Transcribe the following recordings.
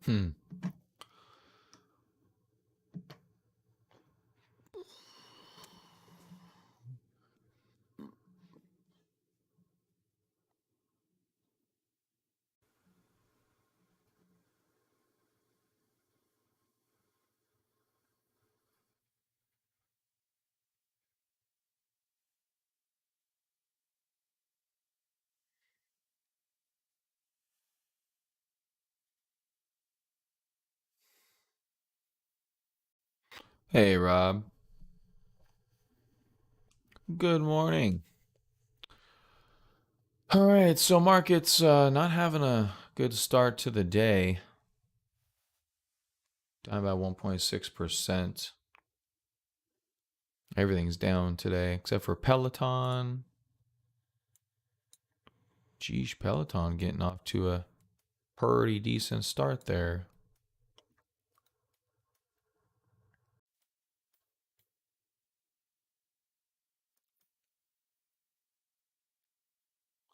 Hmm. Hey, Rob. Good morning. All right, so markets not having a good start to the day. Down about 1.6%. Everything's down today except for Peloton. Geez, Peloton getting off to a pretty decent start there.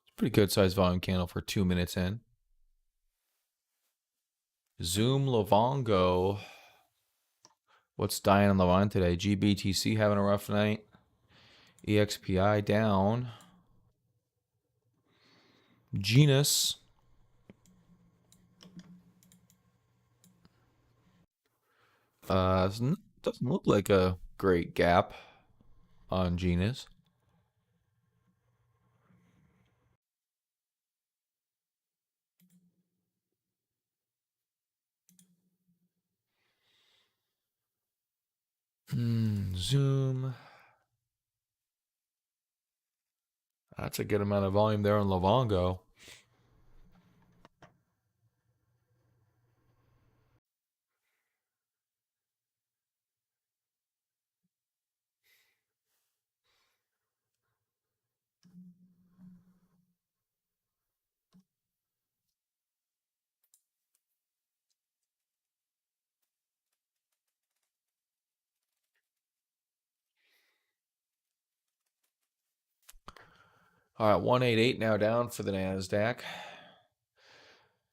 It's a pretty good sized volume candle for 2 minutes in. Zoom Livongo. What's dying on the line today? GBTC having a rough night. EXPI down. Genus. Doesn't look like a great gap on Genus. Zoom. That's a good amount of volume there on Livongo. All right, 188 now down for the NASDAQ.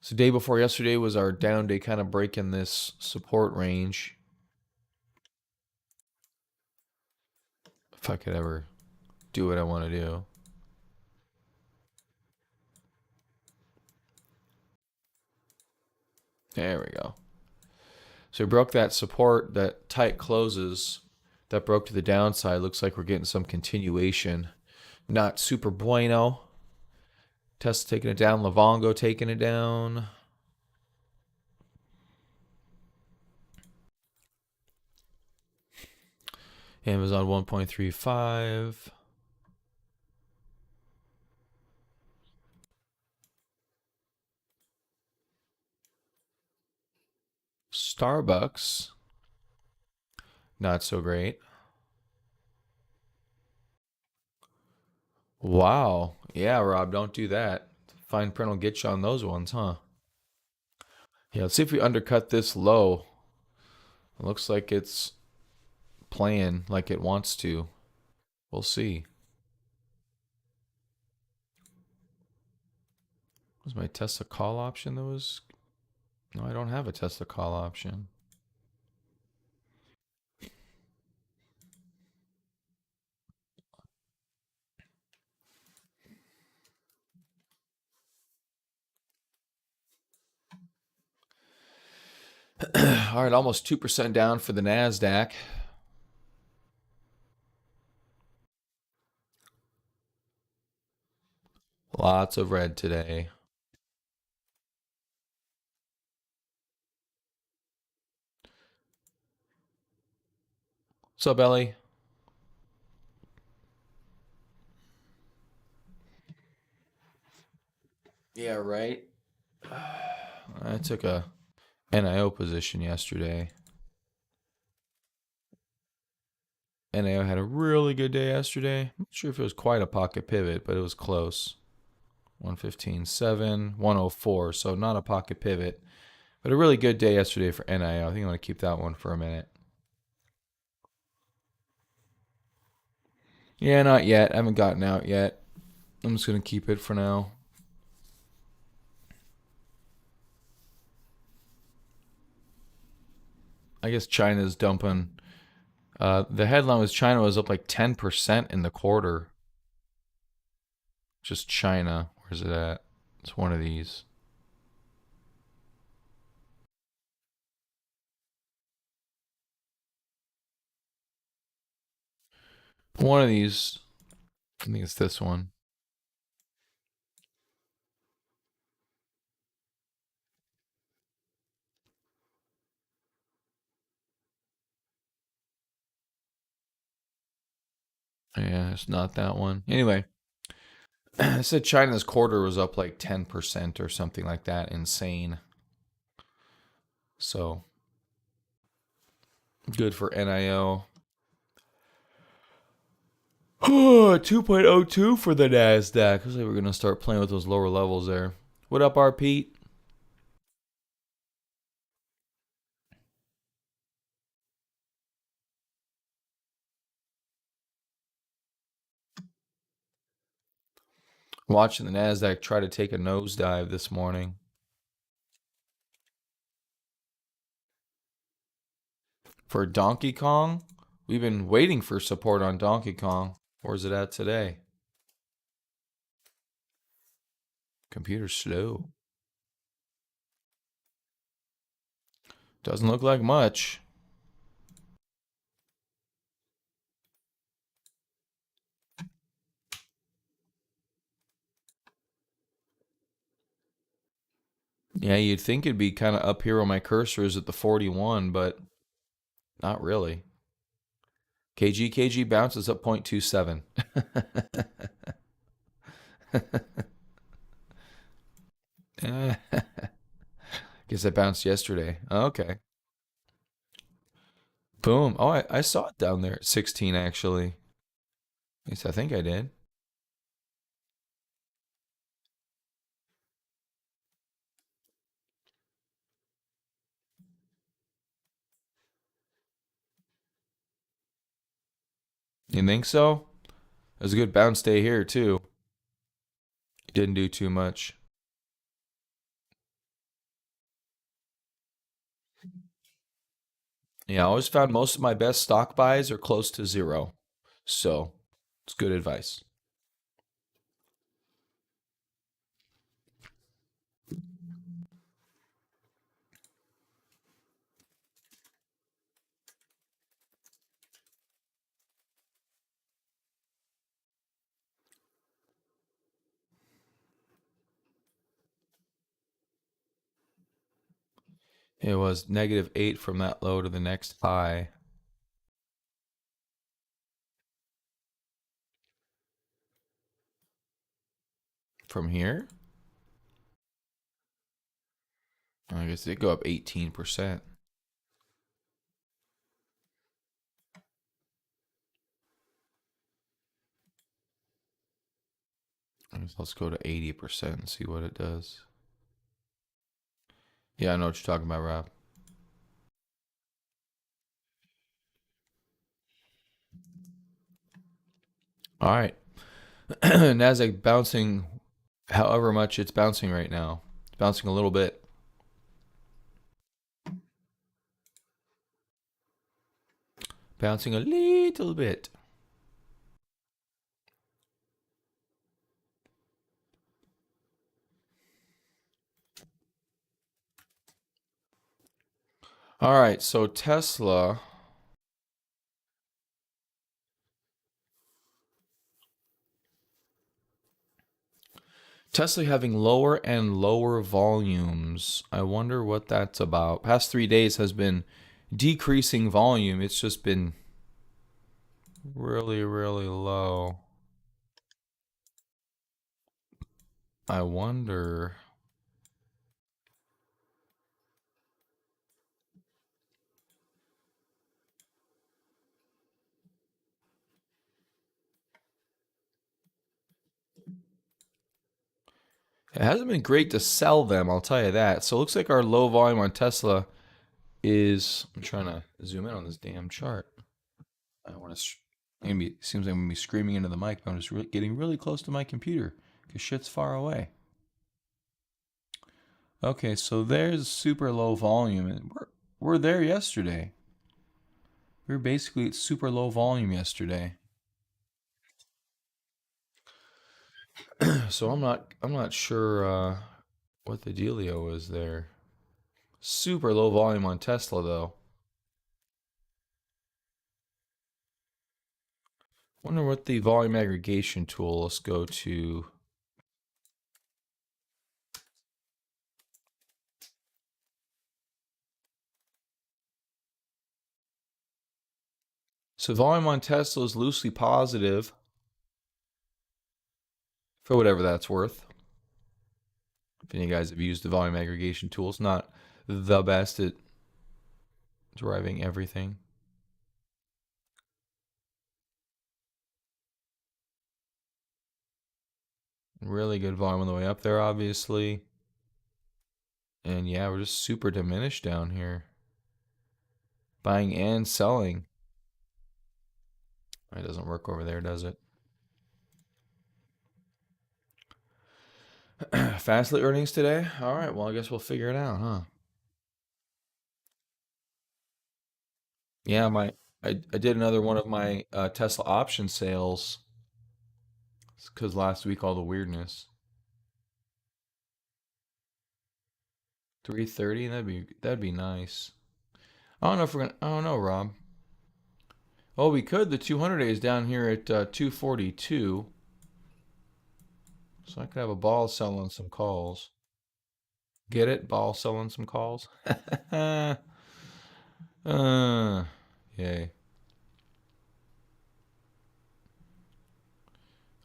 So day before yesterday was our down day, kind of breaking this support range. If I could ever do what I want to do. There we go. So we broke that support, that tight closes that broke to the downside. Looks like we're getting some continuation. Not super bueno. Tesla taking it down. Livongo taking it down. Amazon 1.35. Starbucks. Not so great. Wow. Yeah, Rob, don't do that. Fine print will get you on those ones, huh? Yeah, let's see if we undercut this low. It looks like it's playing like it wants to. We'll see. Was my Tesla call option that was... No, I don't have a Tesla call option. All right, almost 2% down for the NASDAQ. Lots of red today. What's up, Ellie? Yeah, right. I took a NIO position yesterday. NIO had a really good day yesterday. I'm not sure if it was quite a pocket pivot, but it was close. 115.7, 104, so not a pocket pivot, but a really good day yesterday for NIO. I think I'm going to keep that one for a minute. Yeah, not yet. I haven't gotten out yet. I'm just going to keep it for now. I guess China's dumping. The headline was China was up like 10% in the quarter. Just China. Where's it at? It's one of these. One of these. I think it's this one. Yeah, it's not that one. Anyway, I said China's quarter was up like 10% or something like that. Insane. So good for NIO. 2.02 for the NASDAQ. Looks like we're going to start playing with those lower levels there. What up, R. Pete? Watching the NASDAQ try to take a nosedive this morning. For Donkey Kong, we've been waiting for support on Donkey Kong. Where's it at today? Computer's slow. Doesn't look like much. Yeah, you'd think it'd be kind of up here where my cursor is at the 41, but not really. KG bounces up 0.27. Guess I bounced yesterday. Okay. Boom. Oh, I saw it down there at 16, actually. At least I think I did. You think so? It was a good bounce day here, too. Didn't do too much. Yeah, I always found most of my best stock buys are close to zero. So it's good advice. It was -8 from that low to the next high. From here, I guess it did go up 18%. I guess let's go to 80% and see what it does. Yeah, I know what you're talking about, Rob. All right. Nasdaq bouncing however much it's bouncing right now. It's bouncing a little bit. Bouncing a little bit. All right, so Tesla having lower and lower volumes. I wonder what that's about. Past 3 days has been decreasing volume. It's just been really, really low. I wonder. It hasn't been great to sell them, I'll tell you that. So it looks like our low volume on Tesla is. I'm trying to zoom in on this damn chart. I want to. Maybe seems like I'm gonna be screaming into the mic, but I'm just getting really close to my computer because shit's far away. Okay, so there's super low volume, and we're there yesterday. We were basically at super low volume yesterday. So I'm not sure what the dealio is there. Super low volume on Tesla though. Wonder what the volume aggregation tool. Let's go to. So volume on Tesla is loosely positive for whatever that's worth. If any of you guys have used the volume aggregation tool, it's not the best at deriving everything. Really good volume on the way up there, obviously. And yeah, we're just super diminished down here. Buying and selling. It doesn't work over there, does it? Fastly earnings today? All right, well, I guess we'll figure it out, huh? Yeah, I did another one of my Tesla option sales because last week all the weirdness. 330, that'd be nice. I don't know if we're gonna. I don't know, Rob. Oh, we could. The 200 day is down here at 242. So I could have a ball selling some calls. Get it? Ball selling some calls? Yay. The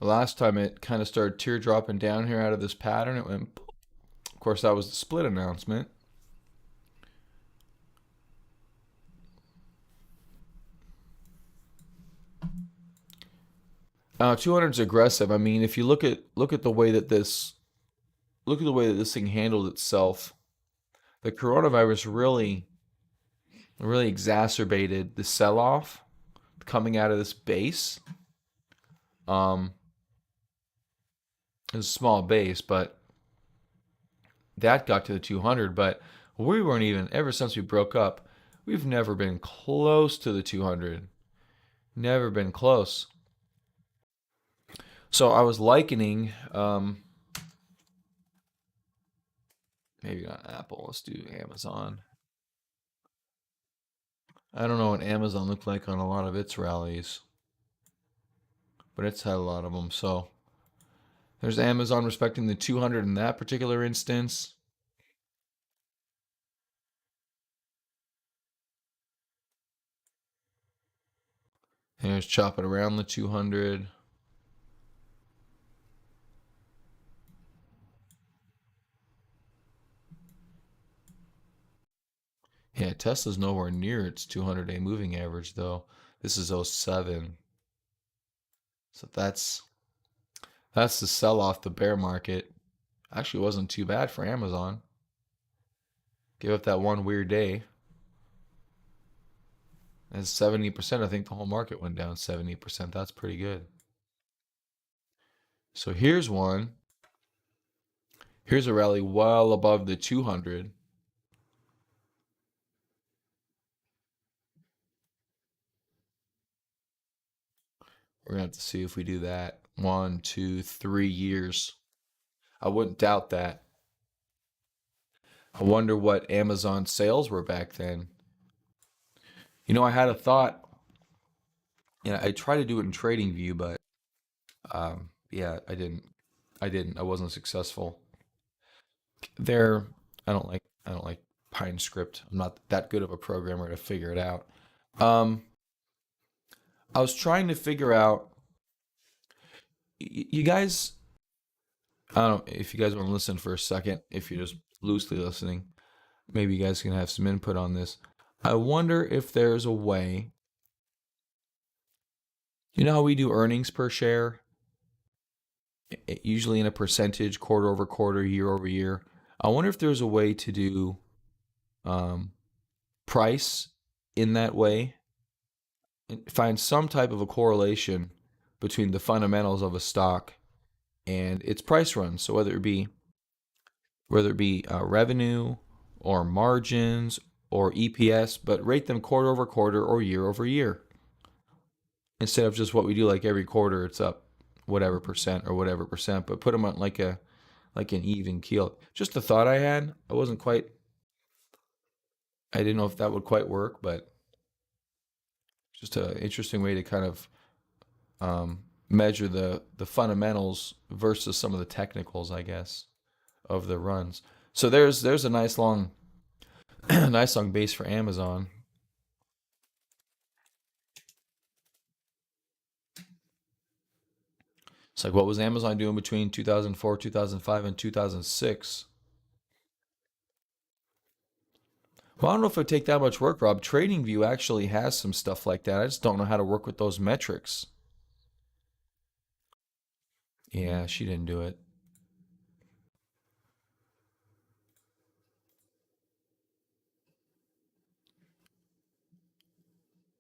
last time it kind of started teardropping down here out of this pattern, it went. Of course, that was the split announcement. Uh, 200 is aggressive. I mean, if you look at the way that this thing handled itself, the coronavirus really exacerbated the sell-off coming out of this base. It's a small base, but that got to the 200. But we weren't even ever since we broke up. We've never been close to the 200. Never been close. So I was likening, maybe not Apple. Let's do Amazon. I don't know what Amazon looked like on a lot of its rallies, but it's had a lot of them. So there's Amazon respecting the 200 in that particular instance. Here's chopping around the 200. Yeah, Tesla's nowhere near its 200-day moving average though. This is '07. So that's the sell off the bear market. Actually wasn't too bad for Amazon. Gave up that one weird day. As 70%, I think the whole market went down 70%. That's pretty good. So here's one. Here's a rally well above the 200. We're gonna have to see if we do that. 1, 2, 3 years. I wouldn't doubt that. I wonder what Amazon sales were back then. You know, I had a thought. Yeah, I tried to do it in TradingView, but yeah, I didn't. I wasn't successful. There, I don't like PineScript. I'm not that good of a programmer to figure it out. Um, I was trying to figure out. You guys, I don't know if you guys want to listen for a second. If you're just loosely listening, maybe you guys can have some input on this. I wonder if there's a way. You know how we do earnings per share? Usually in a percentage, quarter over quarter, year over year. I wonder if there's a way to do um, price in that way and find some type of a correlation between the fundamentals of a stock and its price run. So whether it be revenue or margins or EPS, but rate them quarter over quarter or year over year. Instead of just what we do, like every quarter it's up whatever percent or whatever percent, but put them on like an even keel. Just a thought I had. I didn't know if that would quite work, but just an interesting way to kind of measure the fundamentals versus some of the technicals, I guess, of the runs. So there's a nice long nice long base for Amazon. It's like, what was Amazon doing between 2004, 2005, and 2006? Well, I don't know if it would take that much work, Rob. TradingView actually has some stuff like that. I just don't know how to work with those metrics. Yeah, she didn't do it.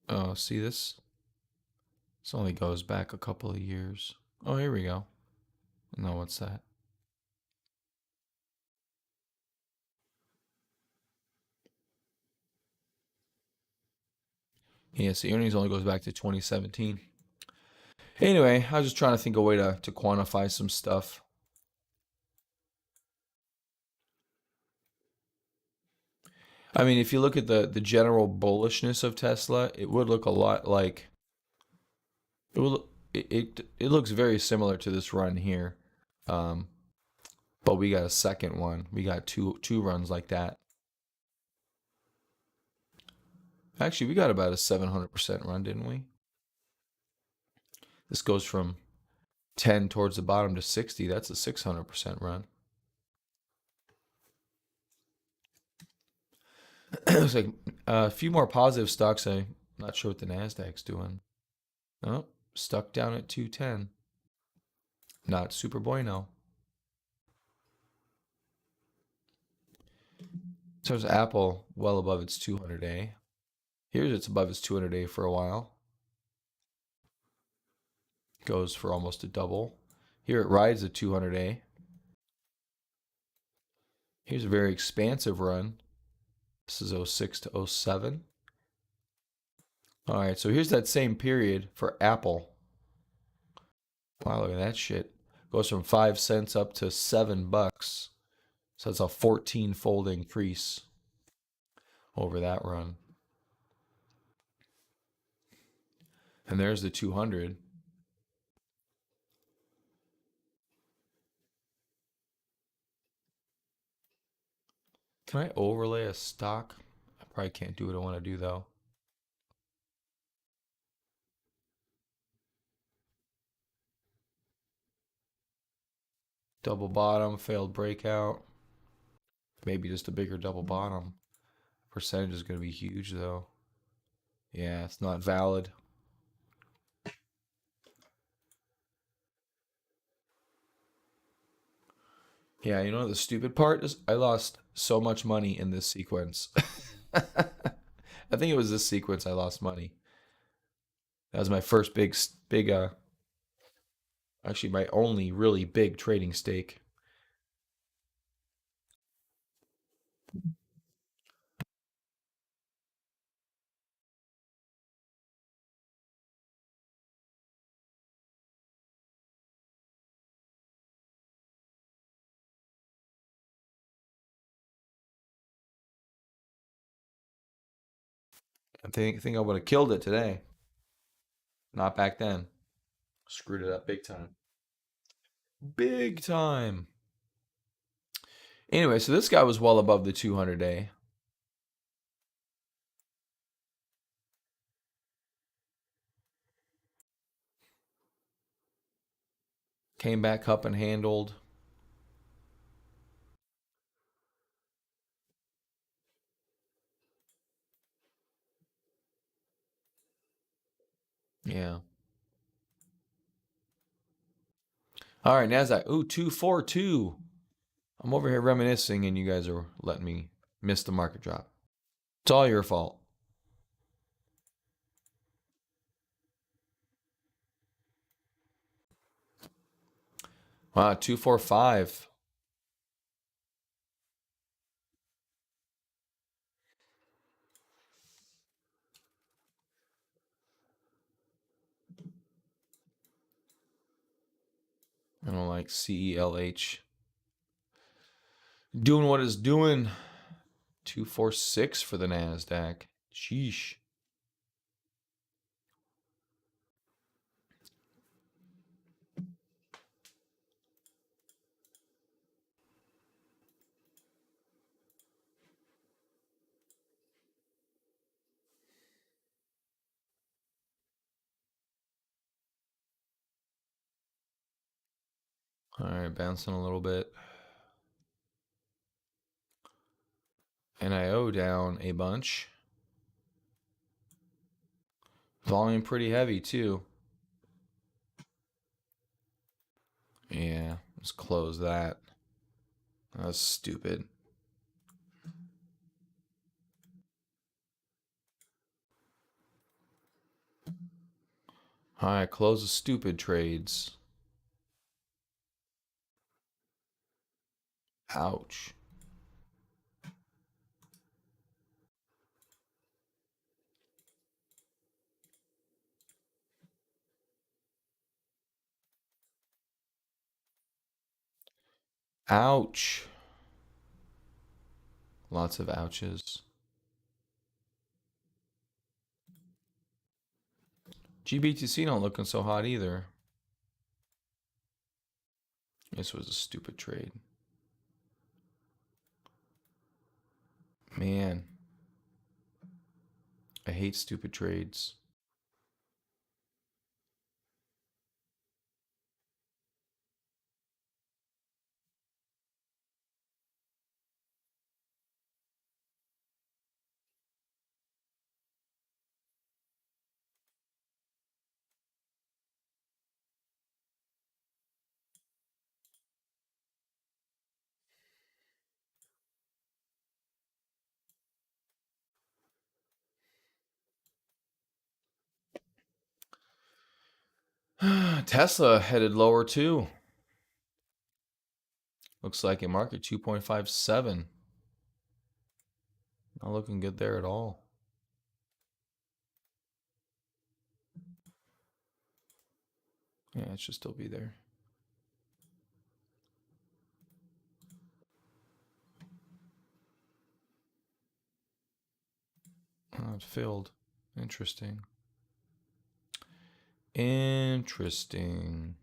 Oh, see this? This only goes back a couple of years. Oh, here we go. No, what's that? Yeah, see, earnings only goes back to 2017. Anyway, I was just trying to think of a way to quantify some stuff. I mean, if you look at the general bullishness of Tesla, it would look a lot like it will. It looks very similar to this run here, um, but we got a second one. We got two runs like that. Actually, we got about a 700% run, didn't we? This goes from 10 towards the bottom to 60. That's a 600% run. It's like a few more positive stocks. I'm not sure what the Nasdaq's doing. Oh, stuck down at 210. Not super bueno. So there's Apple well above its 200-day. Here's it's above its 200-day for a while. Goes for almost a double. Here it rides a 200-day. Here's a very expansive run. This is 06 to 07. All right, so here's that same period for Apple. Wow, look at that shit. Goes from 5 cents up to $7. So that's a 14-fold increase over that run. And there's the 200. Can I overlay a stock? I probably can't do what I want to do though. Double bottom, failed breakout. Maybe just a bigger double bottom. Percentage is going to be huge though. Yeah, it's not valid. Yeah, you know the stupid part is I lost so much money in this sequence. I think it was this sequence I lost money. That was my first big actually my only really big trading stake. I think I would have killed it today. Not back then. Screwed it up big time. Big time. Anyway, so this guy was well above the 200-day. Came back up and handled. Yeah. All right, NASDAQ. Ooh, 242. I'm over here reminiscing and you guys are letting me miss the market drop. It's all your fault. Wow, 245. like CELH. Doing what it's doing. 246 for the NASDAQ. Sheesh. All right, bouncing a little bit. NIO down a bunch. Volume pretty heavy too. Yeah, let's close that. That's stupid. All right, close the stupid trades. Ouch. Ouch. Lots of ouches. GBTC not looking so hot either. This was a stupid trade. Man. I hate stupid trades. Tesla headed lower too. Looks like a market 2.57. Not looking good there at all. Yeah, it should still be there. Oh, it filled. Interesting. Interesting.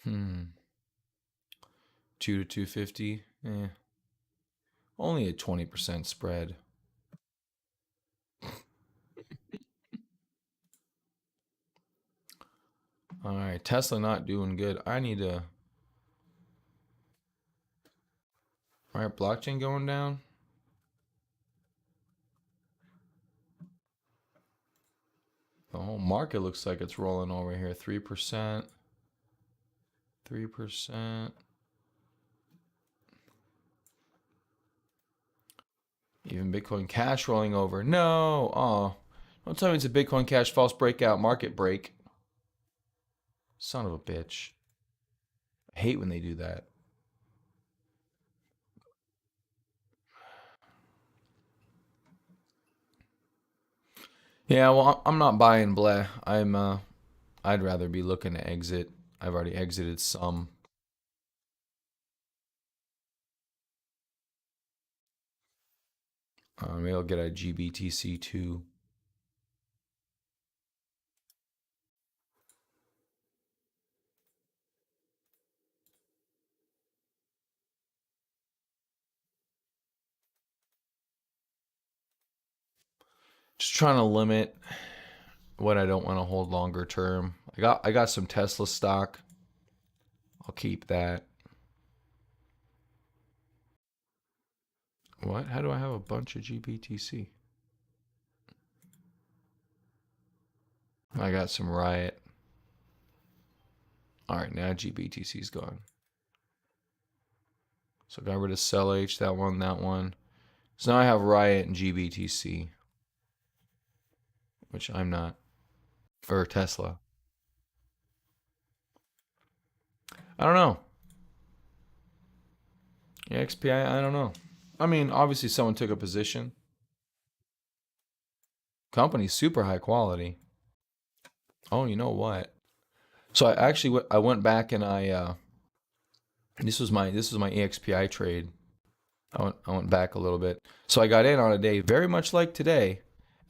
Hmm. 2 to 250. Only a 20% spread. All right, Tesla not doing good. I need to. All right, blockchain going down. The whole market looks like it's rolling over here. 3%. 3%. Even Bitcoin Cash rolling over. No. Oh. Don't tell me it's a Bitcoin Cash false breakout market break. Son of a bitch. I hate when they do that. Yeah, well, I'm not buying bleh. I'd rather be looking to exit. I've already exited some. Maybe I'll get a GBTC too. Just trying to limit what I don't want to hold longer term. I got some Tesla stock. I'll keep that. What? How do I have a bunch of GBTC? I got some Riot. All right, now GBTC's gone. So got rid of Cell H, that one, that one. So now I have Riot and GBTC, which I'm not. For Tesla. I don't know. Yeah, XPI, I don't know. I mean, obviously someone took a position. Company's super high quality. Oh, you know what? So I actually I went back and this was my EXPI trade. I went back a little bit. So I got in on a day very much like today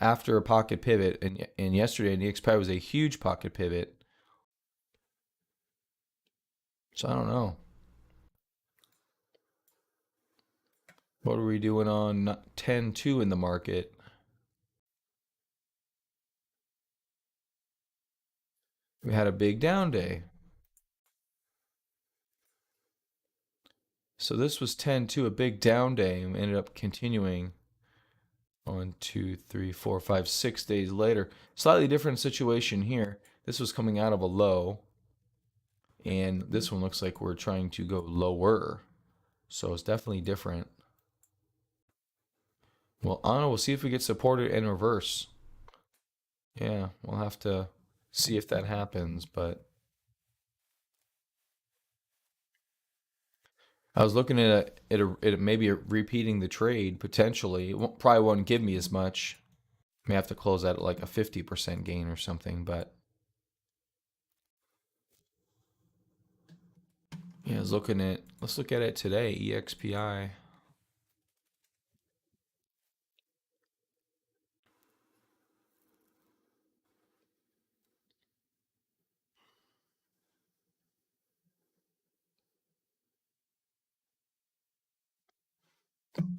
after a pocket pivot, and yesterday the EXPI was a huge pocket pivot. So I don't know. What are we doing on 10-2 in the market? We had a big down day. So this was 10-2, a big down day, and we ended up continuing 1, 2, 3, 4, 5, 6 days later. Slightly different situation here. This was coming out of a low, and this one looks like we're trying to go lower. So it's definitely different. Well, Anna, we'll see if we get supported in reverse. Yeah, we'll have to see if that happens, but I was looking at it maybe repeating the trade potentially. It probably won't give me as much. May have to close at like a 50% gain or something, but yeah, I was looking at, let's look at it today, EXPI.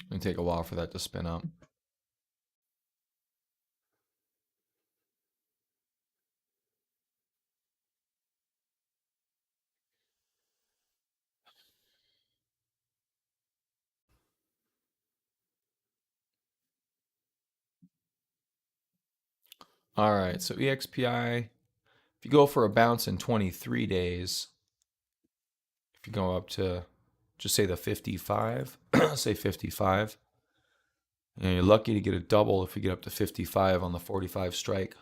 It'll take a while for that to spin up. All right, so EXPI, if you go for a bounce in 23 days, if you go up to just say the 55, say 55, and you're lucky to get a double if you get up to 55 on the 45 strike.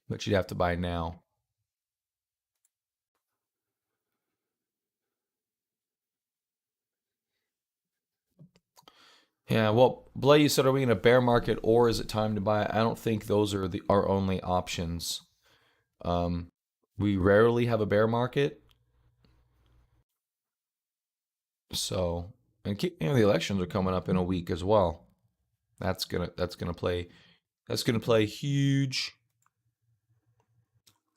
But you'd have to buy now. Yeah, well, Blay, you said, are we in a bear market or is it time to buy? I don't think those are our only options. Um, we rarely have a bear market, so and the elections are coming up in a week as well. That's gonna play huge.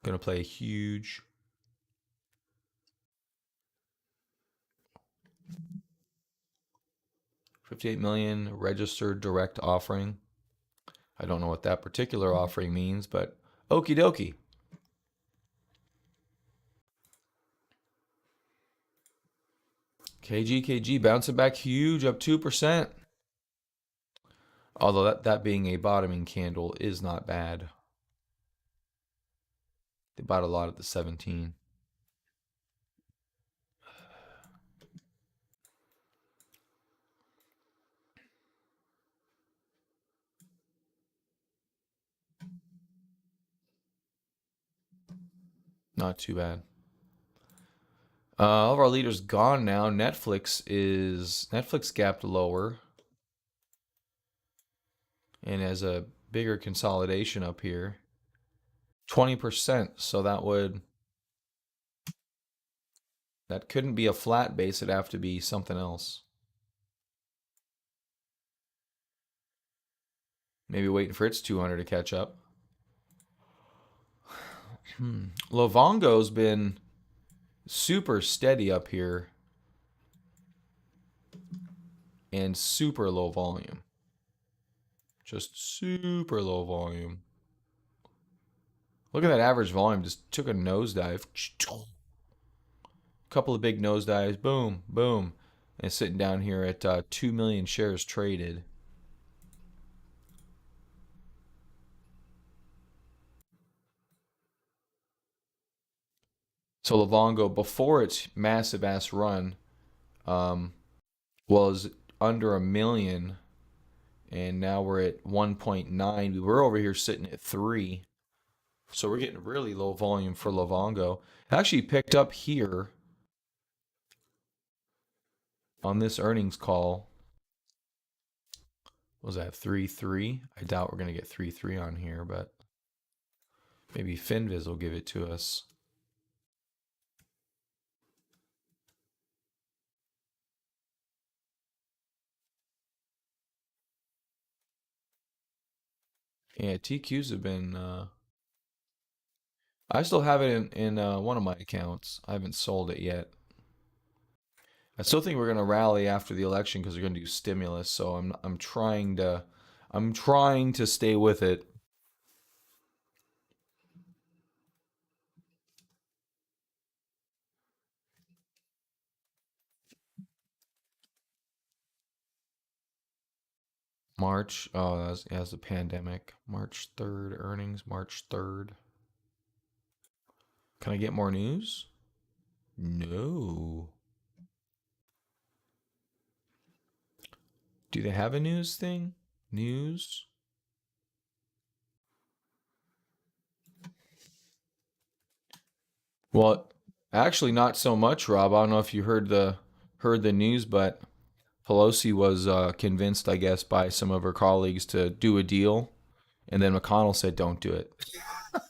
Gonna play huge. 58 million registered direct offering. I don't know what that particular offering means, but okie dokie. KG bouncing back huge, up 2%. Although that being a bottoming candle is not bad. They bought a lot at the 17. Not too bad. All of our leaders gone now. Netflix gapped lower and has a bigger consolidation up here. 20%. So that couldn't be a flat base. It'd have to be something else. Maybe waiting for its 200 to catch up. Livongo's been super steady up here and super low volume. Just super low volume. Look at that average volume. Just took a nosedive. couple of big nosedives. Boom, boom. And it's sitting down here at 2 million shares traded. So Livongo, before its massive ass run, um, was under a million, and now we're at 1.9. We were over here sitting at 3. So we're getting really low volume for Livongo. It actually picked up here on this earnings call. What was that 3.3? I doubt we're gonna get 3.3 on here, but maybe Finviz will give it to us. Yeah, TQs have been. I still have it in one of my accounts. I haven't sold it yet. I still think we're gonna rally after the election because they're gonna do stimulus. So I'm trying to stay with it. March. Oh, that's the pandemic. March 3rd earnings. March 3rd. Can I get more news? No. Do they have a news thing? News? Well, actually, not so much, Rob. I don't know if you heard the news, but Pelosi was convinced, I guess, by some of her colleagues to do a deal, and then McConnell said, "Don't do it."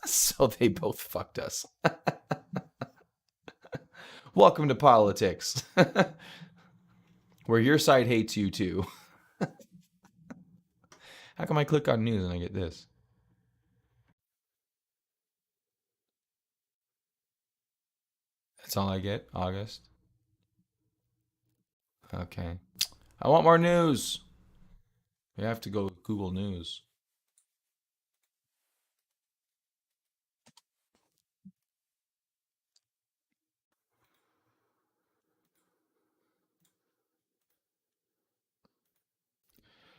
So they both fucked us. Welcome to politics, where your side hates you too. How come I click on news and I get this? That's all I get. August. Okay. I want more news. We have to go with Google News.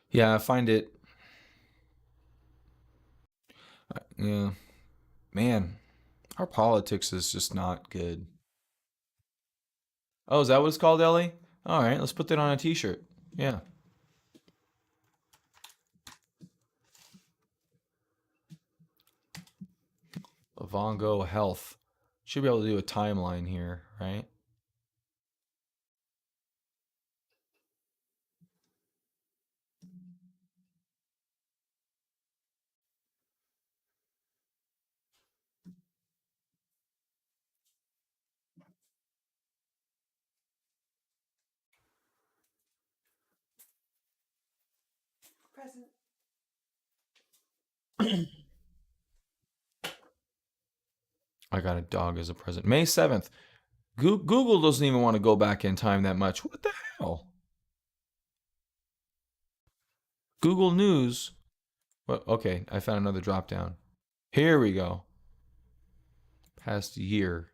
Yeah, I find it. Yeah, man, our politics is just not good. Oh, is that what it's called, Ellie? All right, let's put that on a T-shirt. Yeah, Livongo Health. Should be able to do a timeline here, right? I got a dog as a present. May 7th. Google doesn't even want to go back in time that much. What the hell? Google News. Well, okay, I found another drop down. Here we go. Past year.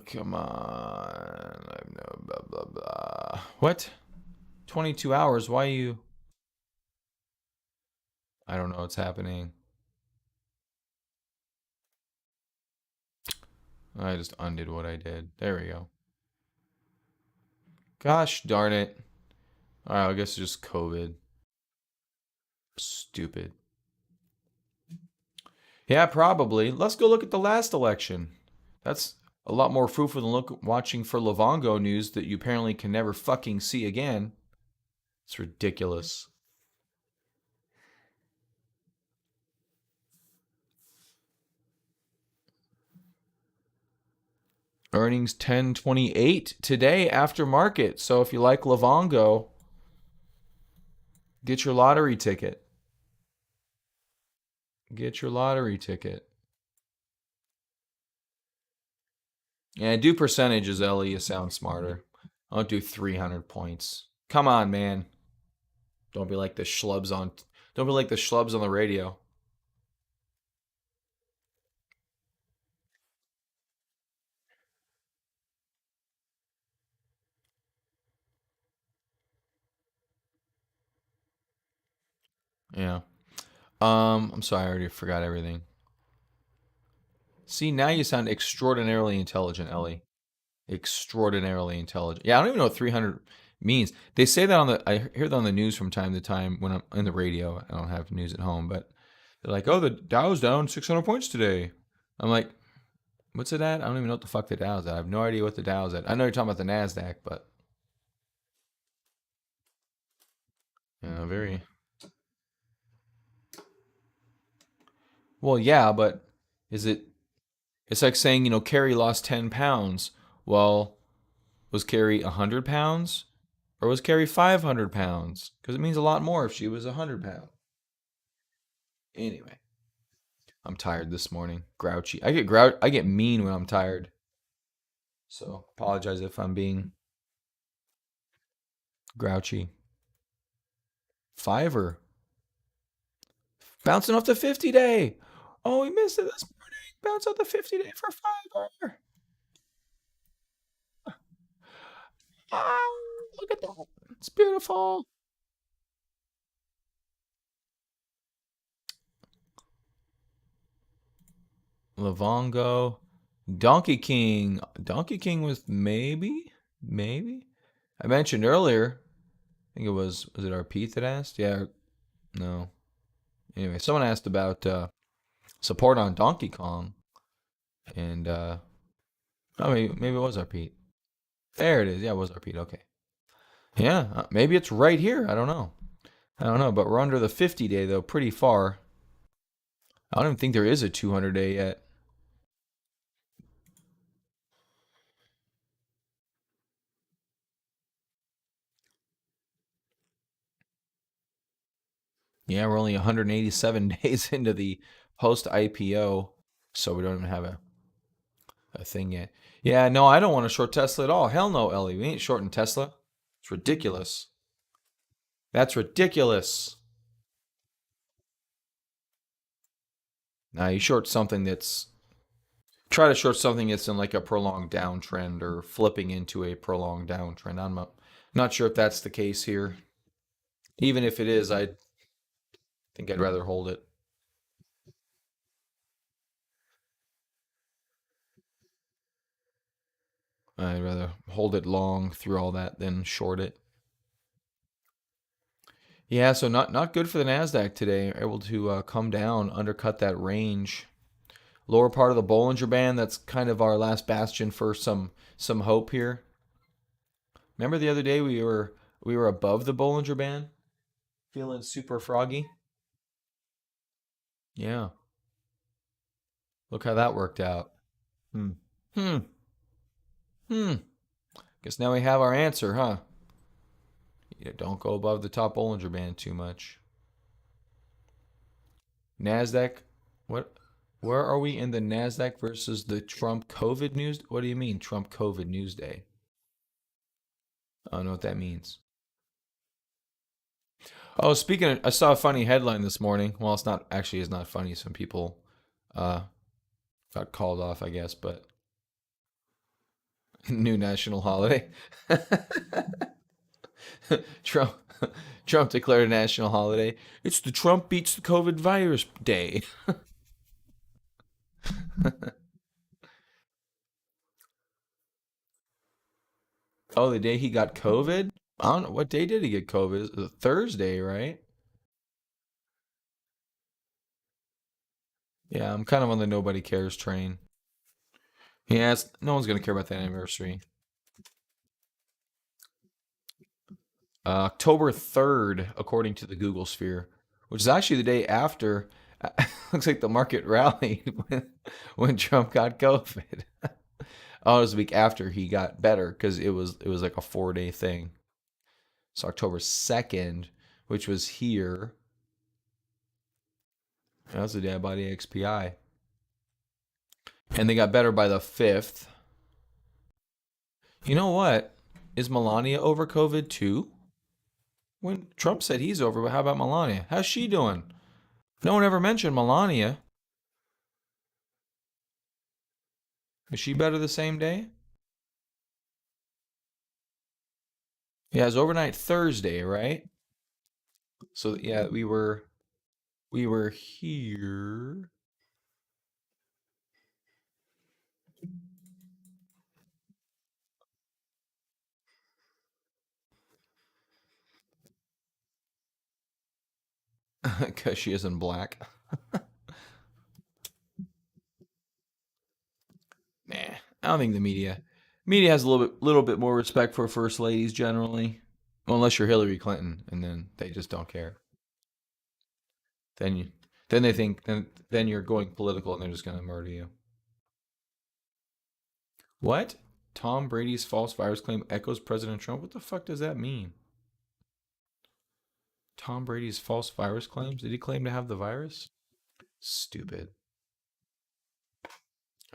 Come on. I've no blah blah blah. What? 22 hours? Why you? I don't know what's happening. I just undid what I did. There we go. Gosh darn it. Alright, I guess it's just COVID. Stupid. Yeah, probably. Let's go look at the last election. That's a lot more fruitful than watching for Livongo news that you apparently can never fucking see again. It's ridiculous. Earnings 1028 today after market. So if you like Livongo, get your lottery ticket. Get your lottery ticket. Yeah, do percentages, Ellie. You sound smarter. I'll do 300 points. Come on, man. Don't be like the schlubs on. Don't be like the schlubs on the radio. Yeah. I'm sorry, I already forgot everything. See, now you sound extraordinarily intelligent, Ellie. Extraordinarily intelligent. Yeah, I don't even know what 300 means. They say that on the. I hear that on the news from time to time when I'm in the radio. I don't have news at home, but they're like, "Oh, the Dow's down 600 points today." I'm like, "What's it at?" I don't even know what the fuck the Dow's at. I have no idea what the Dow's at. I know you're talking about the Nasdaq, but yeah, very well. Yeah, but is it? It's like saying Carrie lost 10 pounds. Well, was Carrie 100 pounds? Or was Carrie 500 pounds? Because it means a lot more if she was 100 pounds. Anyway, I'm tired this morning. Grouchy. I get mean when I'm tired. So apologize if I'm being grouchy. Fiver. Bouncing off the 50 day. Oh, we missed it this morning. Bounce off the 50 day for fiver. Oh, look at that. It's beautiful. Lavongo. Donkey King. Donkey King was maybe. I mentioned earlier. I think it was it our Pete that asked? Yeah, no. Anyway, someone asked about support on Donkey Kong, and oh, maybe it was our Pete. There it is. Yeah, it was our Pete. Okay. Yeah, maybe it's right here. I don't know. I don't know, but we're under the 50 day though, pretty far. I don't even think there is a 200 day yet. Yeah, we're only 187 days into the post IPO, so we don't even have a thing yet. Yeah, no, I don't want to short Tesla at all. Hell no, Ellie. We ain't shorting Tesla. It's ridiculous. That's ridiculous. Now you short something that's try to short something that's in like a prolonged downtrend or flipping into a prolonged downtrend. I'm not sure if that's the case here. Even if it is, I think I'd rather hold it. I'd rather hold it long through all that than short it. Yeah, so not good for the Nasdaq today. Able to come down, undercut that range. Lower part of the Bollinger Band. That's kind of our last bastion for some hope here. Remember the other day we were above the Bollinger Band, feeling super froggy. Yeah, look how that worked out. Hmm. Hmm. Hmm. Guess now we have our answer, huh? Yeah, don't go above the top Bollinger Band too much. Nasdaq. What? Where are we in the Nasdaq versus the Trump COVID news? What do you mean, Trump COVID news day? I don't know what that means. Oh, speaking of, I saw a funny headline this morning. Well, it's not funny. Some people uh, got called off, I guess, but new national holiday. Trump Trump declared a national holiday. It's the Trump beats the COVID virus day. Oh, the day he got COVID? I don't know what day did he get COVID? It was a Thursday, right? Yeah, I'm kind of on the nobody cares train. Yeah, no one's gonna care about that anniversary. October 3rd, according to the Google Sphere, which is actually the day after. Looks like the market rallied when Trump got COVID. Oh, it was the week after he got better because it was like a 4 day thing. So October 2nd, which was here, that was the day I bought EXPI, and they got better by the 5th. You know what? Is Melania over COVID too? When Trump said he's over, but how about Melania? How's she doing? No one ever mentioned Melania. Is she better the same day? Yeah, it's overnight Thursday, right? So yeah, we were here because she isn't black. Nah, I don't think the media has a little bit more respect for first ladies generally. Well, unless you're Hillary Clinton, and then they just don't care. Then you then they think then you're going political and they're just gonna murder you. What? Tom Brady's false virus claim echoes President Trump? What the fuck does that mean? Tom Brady's false virus claims? Did he claim to have the virus? Stupid.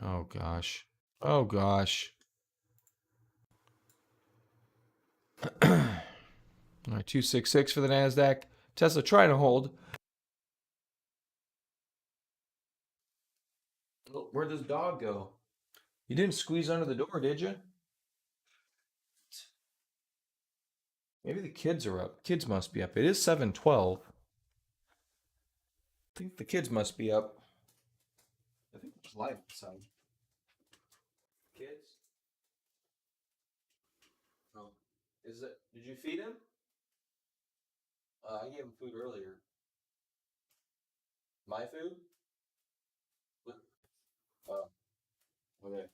Oh gosh. Oh gosh. All right, 266 for the Nasdaq. Tesla trying to hold. Oh, where'd this dog go? You didn't squeeze under the door, did you? Maybe the kids are up. Kids must be up. It is 7:12. I think the kids must be up. I think it's live outside. Kids? Oh. Is it? Did you feed him? I gave him food earlier. My food? What? Oh, okay.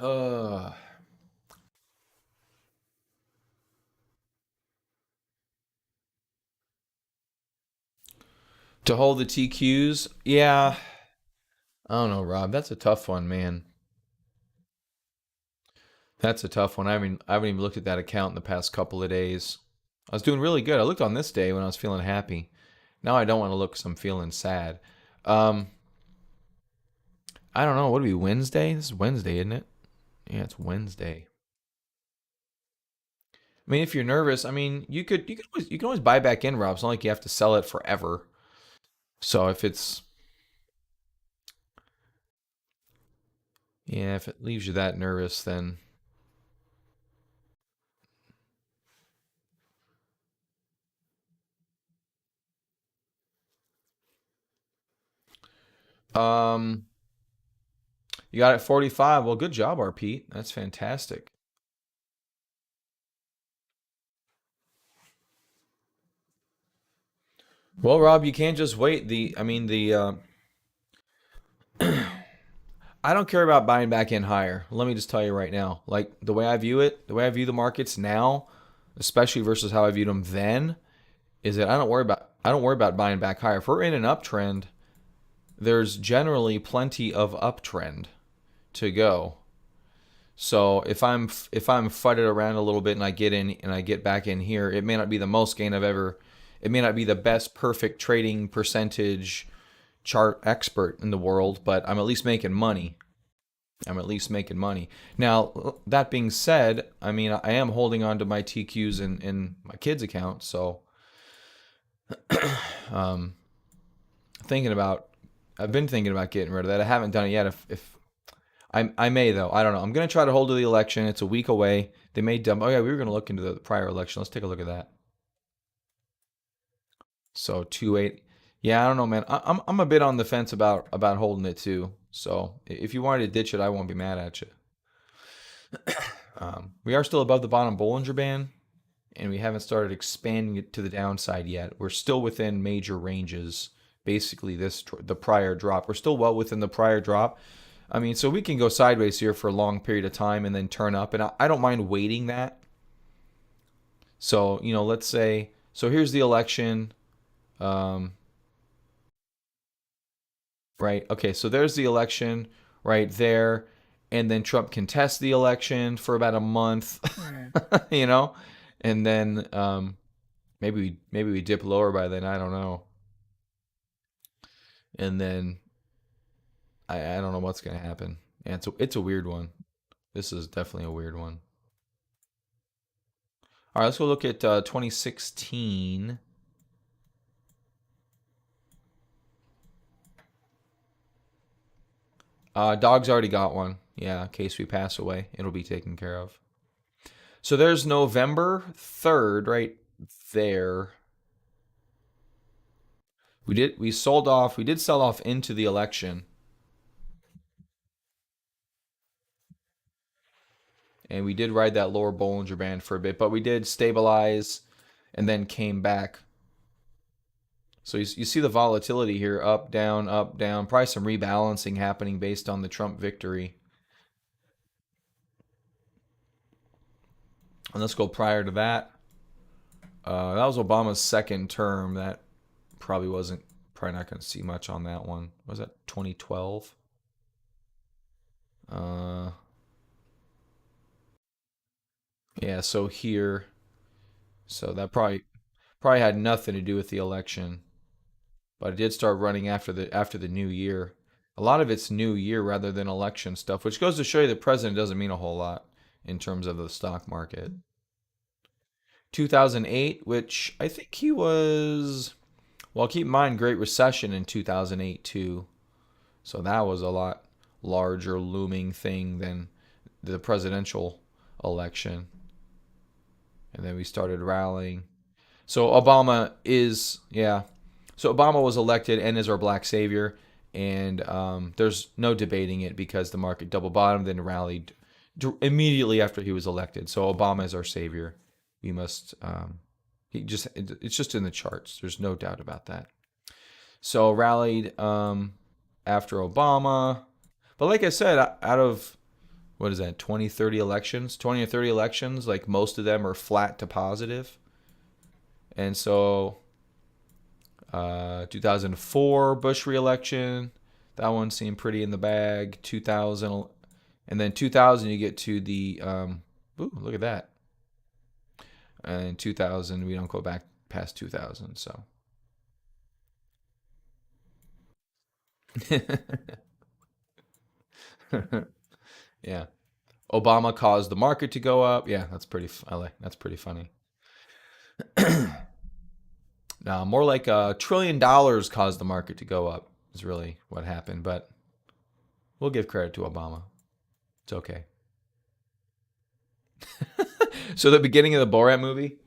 uh, to hold the TQs? Yeah. I don't know, Rob. That's a tough one, man. That's a tough one. I haven't even looked at that account in the past couple of days. I was doing really good. I looked on this day when I was feeling happy. Now I don't want to look because I'm feeling sad. Um, I don't know. What would it be Wednesday? This is Wednesday, isn't it? Yeah, it's Wednesday. I mean, if you're nervous, I mean, you can always buy back in, Rob. It's not like you have to sell it forever. So if it's yeah, if it leaves you that nervous, then um, you got it 45. Well, good job, R. Pete. That's fantastic. Well, Rob, you can't just wait. I mean, I don't care about buying back in higher. Let me just tell you right now. Like the way I view it, the way I view the markets now, especially versus how I viewed them then, is that I don't worry about buying back higher. If we're in an uptrend, there's generally plenty of uptrend to go. So if I'm fudded around a little bit and I get in and I get back in here, it may not be the most gain I've ever. It may not be the best perfect trading percentage chart expert in the world, but I'm at least making money. I'm at least making money. Now, that being said, I mean, I am holding on to my TQs in my kids' account, so um, thinking about, I've been thinking about getting rid of that. I haven't done it yet. If I may though, I don't know. I'm gonna try to hold to the election. It's a week away. They may dump. Oh yeah, we were gonna look into the prior election. Let's take a look at that. So 2-8. Yeah, I don't know, man. I'm a bit on the fence about holding it too. So if you wanted to ditch it, I won't be mad at you. We are still above the bottom Bollinger Band, and we haven't started expanding it to the downside yet. We're still within major ranges. Basically, the prior drop. We're still well within the prior drop. I mean, so we can go sideways here for a long period of time and then turn up, and I don't mind waiting that. So let's say so. Here's the election. Um, right. Okay. So there's the election right there, and then Trump contests the election for about a month. you know, and then maybe we dip lower by then. I don't know. And then I don't know what's gonna happen. And it's a weird one. This is definitely a weird one. All right, let's go look at 2016. Dog's already got one. Yeah, in case we pass away, it'll be taken care of. So there's November 3rd right there. We sold off. We did sell off into the election, and we did ride that lower Bollinger Band for a bit, but we did stabilize and then came back. So you see the volatility here, up, down, up, down. Probably some rebalancing happening based on the Trump victory. And let's go prior to that. That was Obama's second term. That probably not going to see much on that one. Was that 2012? Uh, yeah. So here, so that probably had nothing to do with the election, but it did start running after the new year. A lot of it's new year rather than election stuff, which goes to show you the president doesn't mean a whole lot in terms of the stock market. 2008, which I think he was. Well, keep in mind, Great Recession in 2008 too. So that was a lot larger looming thing than the presidential election. And then we started rallying. So Obama is, yeah. So Obama was elected and is our black savior. And there's no debating it because the market double bottomed, then rallied immediately after he was elected. So Obama is our savior. We must, it's just in the charts. There's no doubt about that. So rallied after Obama. But like I said, out of, what is that, 20, 30 elections, 20 or 30 elections, like most of them are flat to positive. And so 2004 Bush reelection, that one seemed pretty in the bag. 2000, and then 2000 you get to the, ooh, look at that. And in 2000 we don't go back past 2000, so. Yeah. Obama caused the market to go up. Yeah, that's pretty funny. Now, more like $1 trillion caused the market to go up is really what happened, but we'll give credit to Obama. It's okay. So the beginning of the Borat movie,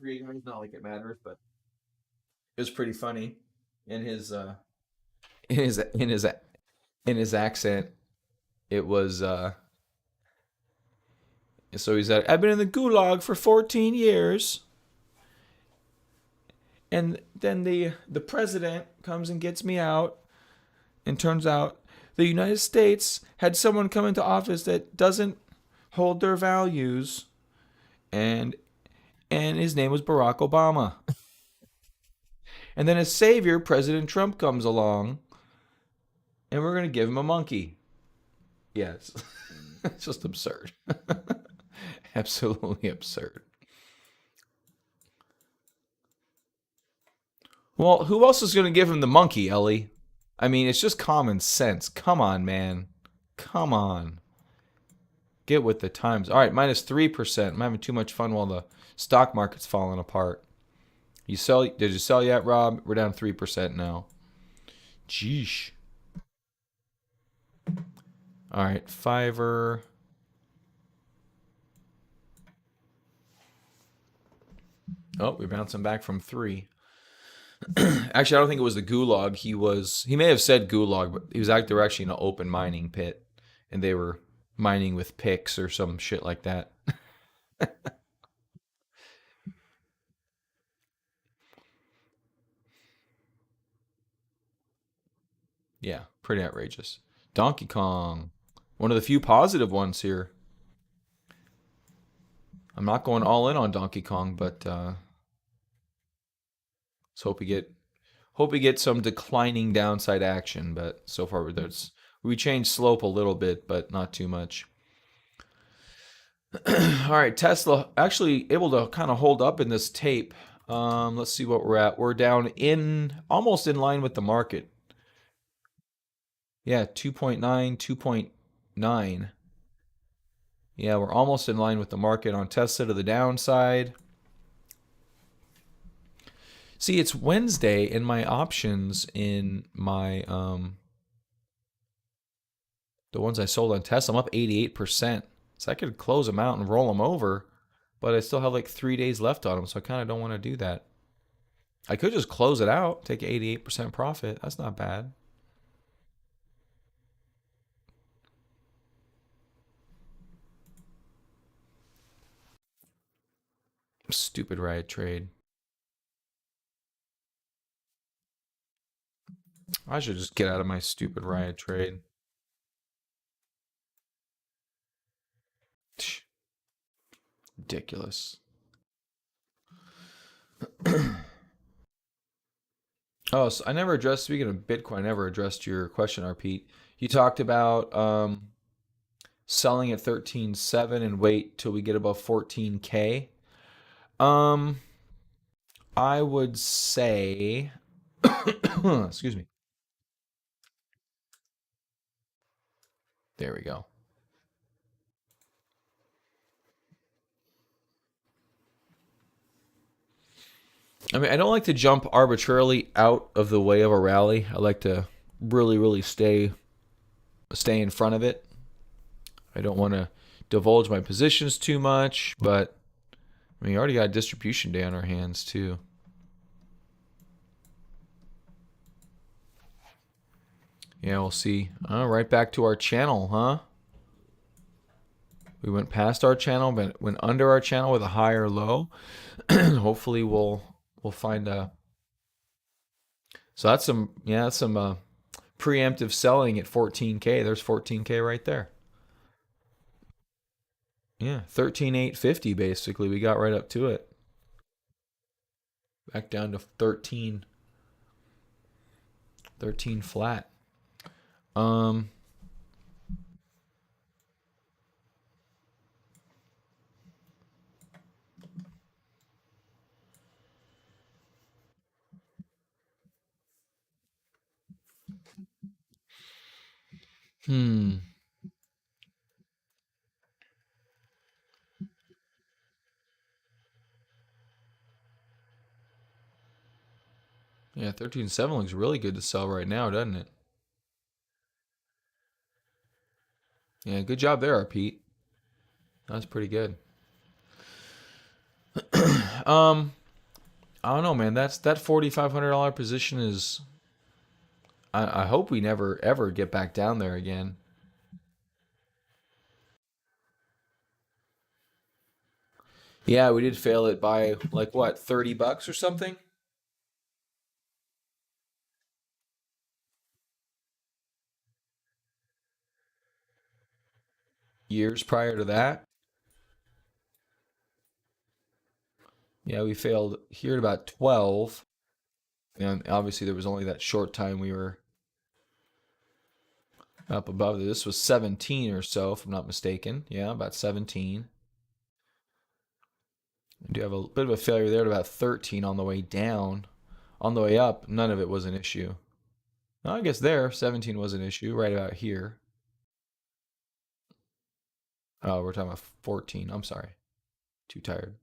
it's not like it matters, but it was pretty funny in his in his in his in his accent. It was so he said, "I've been in the gulag for 14 years." And then the president comes and gets me out, and turns out the United States had someone come into office that doesn't hold their values, and his name was Barack Obama. And then his savior, President Trump, comes along, and we're gonna give him a monkey. Yes, it's just absurd, absolutely absurd. Well, who else is gonna give him the monkey, Ellie? I mean, it's just common sense. Come on, man. Come on. Get with the times. All right, -3%. I'm having too much fun while the stock market's falling apart. You sell? Did you sell yet, Rob? We're down 3% now. Jeesh. All right, Fiverr. Oh, we're bouncing back from 3. Actually, I don't think it was the gulag. He may have said gulag, but they were actually in an open mining pit, and they were mining with picks or some shit like that. Yeah, pretty outrageous. Donkey Kong, one of the few positive ones here. I'm not going all in on Donkey Kong, but let's hope we get some declining downside action. But so far, we changed slope a little bit, but not too much. All right, Tesla actually able to kind of hold up in this tape. Let's see what we're at. We're down in almost in line with the market. Yeah, 2.9, 2.9. Yeah, we're almost in line with the market on Tesla to the downside. See, it's Wednesday and my options in my the ones I sold on Tesla, I'm up 88%. So I could close them out and roll them over, but I still have like 3 days left on them, so I kind of don't want to do that. I could just close it out, take 88% profit. That's not bad. Stupid riot trade. I should just get out of my stupid riot trade. Ridiculous. Oh, so I never addressed, speaking of Bitcoin, I never addressed your question, Pete. You talked about selling at 13.7 and wait till we get above 14K. Um, I would say, excuse me. There we go. I mean, I don't like to jump arbitrarily out of the way of a rally. I like to really, really stay in front of it. I don't want to divulge my positions too much, but I mean, we already got a distribution day on our hands too. Yeah, we'll see. Right back to our channel, huh? We went past our channel, but went under our channel with a higher low. Hopefully, we'll find a. So that's some preemptive selling at 14K. There's 14K right there. Yeah, 13,850 basically. We got right up to it. Back down to 13 flat. Um, hmm. Yeah, 13.7 looks really good to sell right now, doesn't it? Yeah, good job there, Pete. That's pretty good. Um, I don't know, man. That $4,500 position is. I hope we never ever get back down there again. Yeah, we did fail it by like what, $30 or something? Years prior to that. Yeah, we failed here at about 12. And obviously there was only that short time we were up above. This was 17 or so, if I'm not mistaken. Yeah, about 17. We do have a bit of a failure there at about 13 on the way down. On the way up, none of it was an issue. Now, I guess there, 17 was an issue, right about here. Oh, we're talking about 14. I'm sorry. Too tired.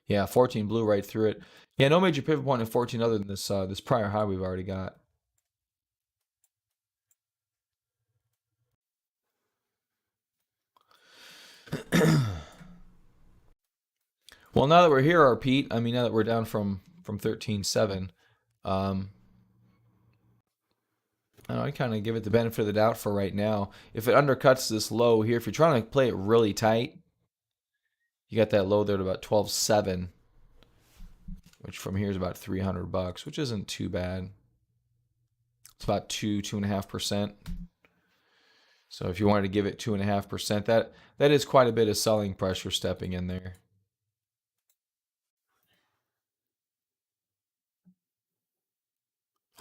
Yeah, 14 blew right through it. Yeah, no major pivot point in 14 other than this prior high we've already got. Well, now that we're here, our Pete, I mean, now that we're down from 13.7, um, I kind of give it the benefit of the doubt for right now. If it undercuts this low here, if you're trying to play it really tight, you got that low there at about 12.7, which from here is about $300, which isn't too bad. It's about 2.5%. So if you wanted to give it 2.5%, that is quite a bit of selling pressure stepping in there.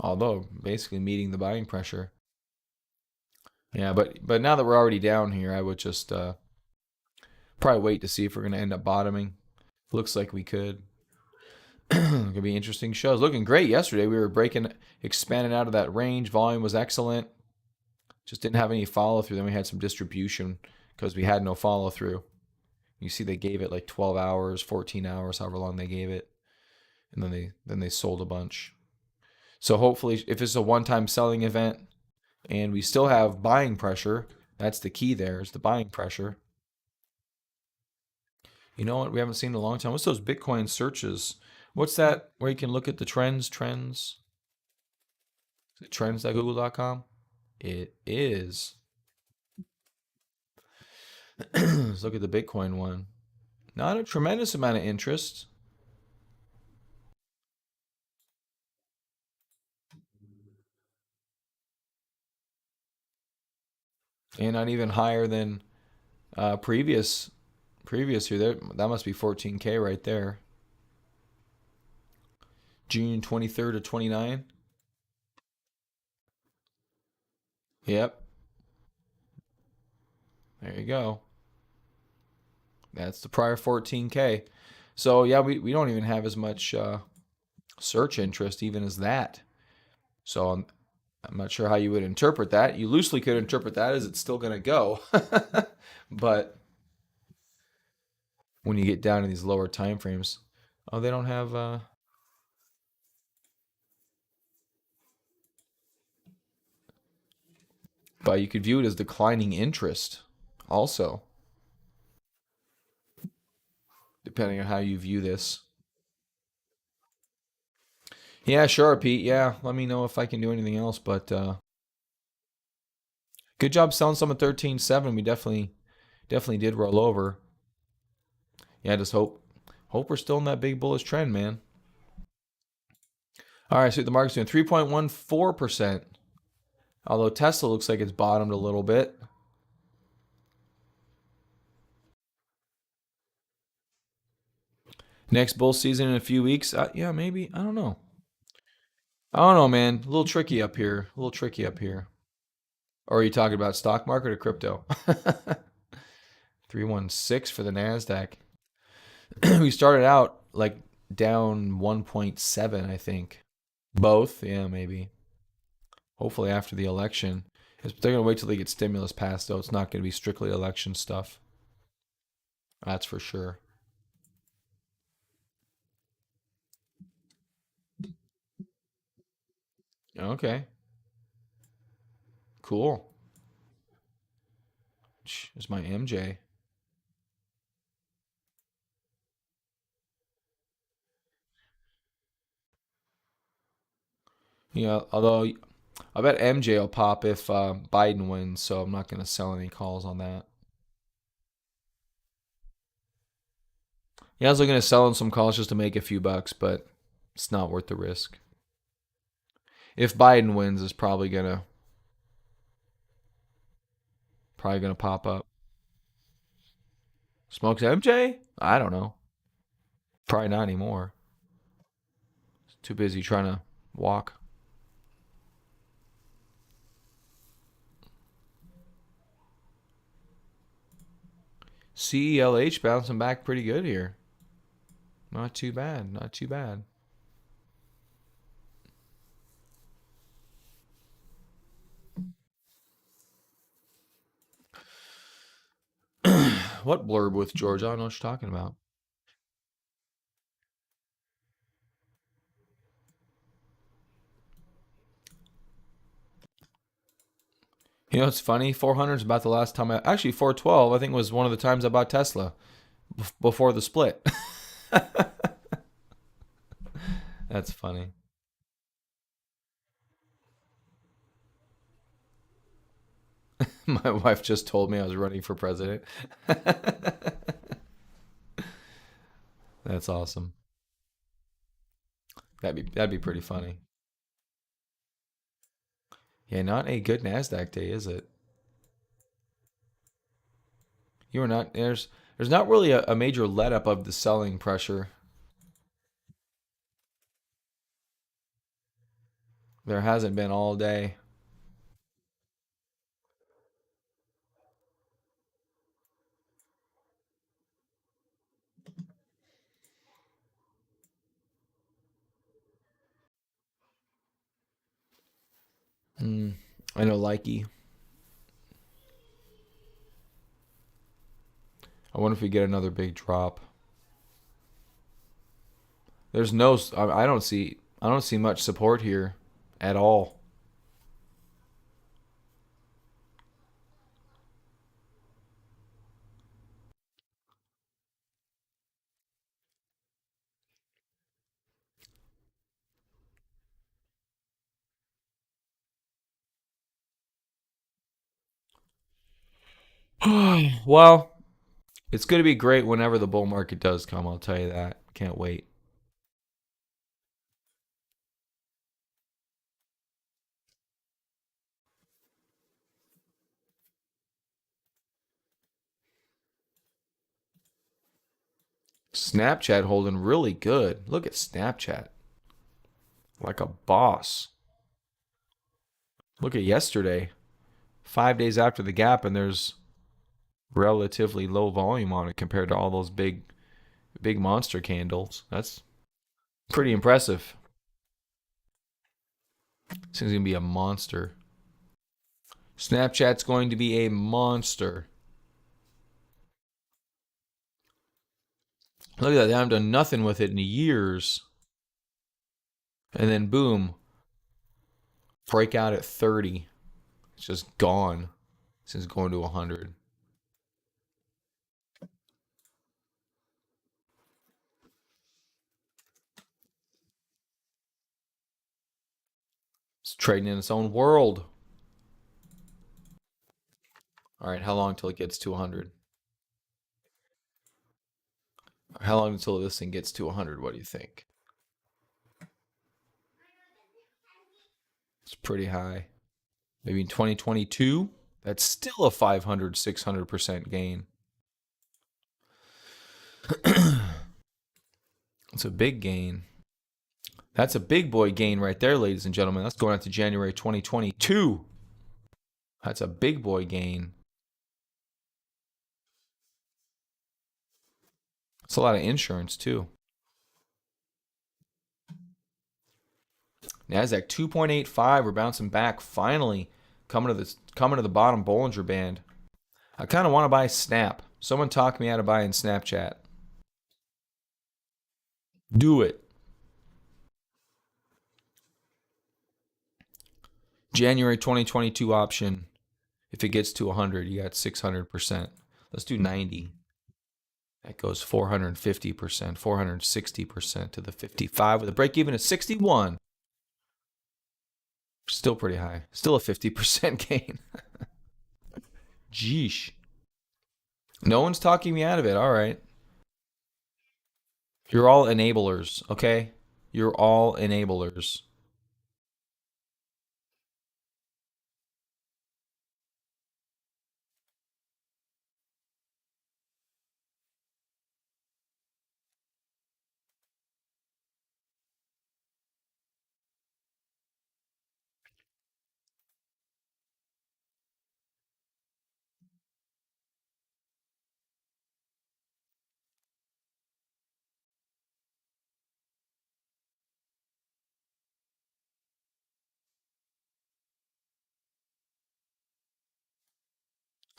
Although basically meeting the buying pressure. Yeah, but now that we're already down here, I would just probably wait to see if we're going to end up bottoming. Looks like we could. Gonna be interesting shows. Looking great yesterday. We were expanding out of that range. Volume was excellent. Just didn't have any follow through. Then we had some distribution because we had no follow through. You see, they gave it like 12 hours, 14 hours, however long they gave it, and then they sold a bunch. So hopefully, if it's a one-time selling event and we still have buying pressure, that's the key. There is the buying pressure. You know what? We haven't seen in a long time. What's those Bitcoin searches? What's that where you can look at the trends? Trends? Is it trends.google.com? It is. Let's look at the Bitcoin one. Not a tremendous amount of interest. And not even higher than previous year. That must be 14K right there. June 23rd to 29. Yep. There you go. That's the prior 14K. So yeah, we don't even have as much search interest even as that. So I'm not sure how you would interpret that. You loosely could interpret that as it's still going to go. But when you get down to these lower time frames, oh, they don't have but you could view it as declining interest also, depending on how you view this. Yeah, sure, Pete. Yeah, let me know if I can do anything else, but good job selling some at 13.7. We definitely did roll over. Yeah, just hope we're still in that big bullish trend, man. All right, so the market's doing 3.14%. Although Tesla looks like it's bottomed a little bit. Next bull season in a few weeks. Yeah, maybe. I don't know. I don't know, man. A little tricky up here. A little tricky up here. Or are you talking about stock market or crypto? 316 for the NASDAQ. We started out like down 1.7, I think. Both, yeah, maybe. Hopefully after the election. They're going to wait till they get stimulus passed, though. It's not going to be strictly election stuff. That's for sure. Okay, cool. There's my MJ. Yeah, although I bet MJ will pop if Biden wins, so I'm not going to sell any calls on that. Yeah, I was looking to sell in some calls just to make a few bucks, but it's not worth the risk. If Biden wins, it's probably gonna pop up. Smokes MJ? I don't know. Probably not anymore. Too busy trying to walk. CELH bouncing back pretty good here. Not too bad. Not too bad. What blurb with George? I don't know what you're talking about. You know, it's funny. 400 is about the last time actually 412. I think was one of the times I bought Tesla before the split. That's funny. My wife just told me I was running for president. That's awesome. That'd be pretty funny. Yeah, not a good Nasdaq day, is it? You are not there's not really a major let up of the selling pressure. There hasn't been all day. Hmm. I know Likey. I wonder if we get another big drop. There's no. I don't see. I don't see much support here at all. Well, it's going to be great whenever the bull market does come. I'll tell you that. Can't wait. Snapchat holding really good. Look at Snapchat. Like a boss. Look at yesterday. 5 days after the gap, and there's relatively low volume on it compared to all those big monster candles. That's pretty impressive. This thing's gonna be a monster. Snapchat's going to be a monster. Look at that. They haven't done nothing with it in years. And then boom. Break out at 30. It's just gone. Since going to 100. It's trading in its own world. All right, how long until it gets to 100? How long until this thing gets to 100? What do you think? It's pretty high. Maybe in 2022? That's still a 500, 600% gain. It's a big gain. That's a big boy gain right there, ladies and gentlemen. That's going out to January 2022. That's a big boy gain. It's a lot of insurance too. Nasdaq 2.85. We're bouncing back finally, coming to the bottom Bollinger Band. I kind of want to buy Snap. Someone talk me out of buying Snapchat. Do it. January 2022 option. If it gets to 100, you got 600%. Let's do 90. That goes 450%, 460% to the 55 with a break even at 61. Still pretty high. Still a 50% gain. Jeesh. No one's talking me out of it. All right. You're all enablers, okay? You're all enablers.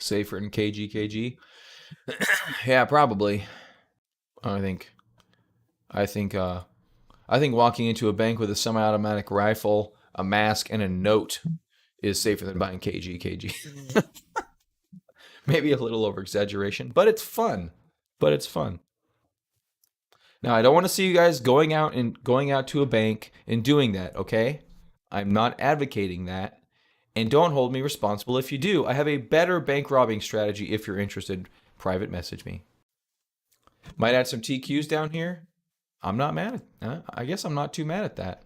Safer than KGKG? Yeah, probably. I think. I think. I think walking into a bank with a semi-automatic rifle, a mask, and a note is safer than buying KGKG. Maybe a little over exaggeration, but it's fun. But it's fun. Now, I don't want to see you guys going out to a bank and doing that, okay? I'm not advocating that. And don't hold me responsible if you do. I have a better bank robbing strategy if you're interested. Private message me. Might add some TQs down here. I'm not mad at I guess I'm not too mad at that.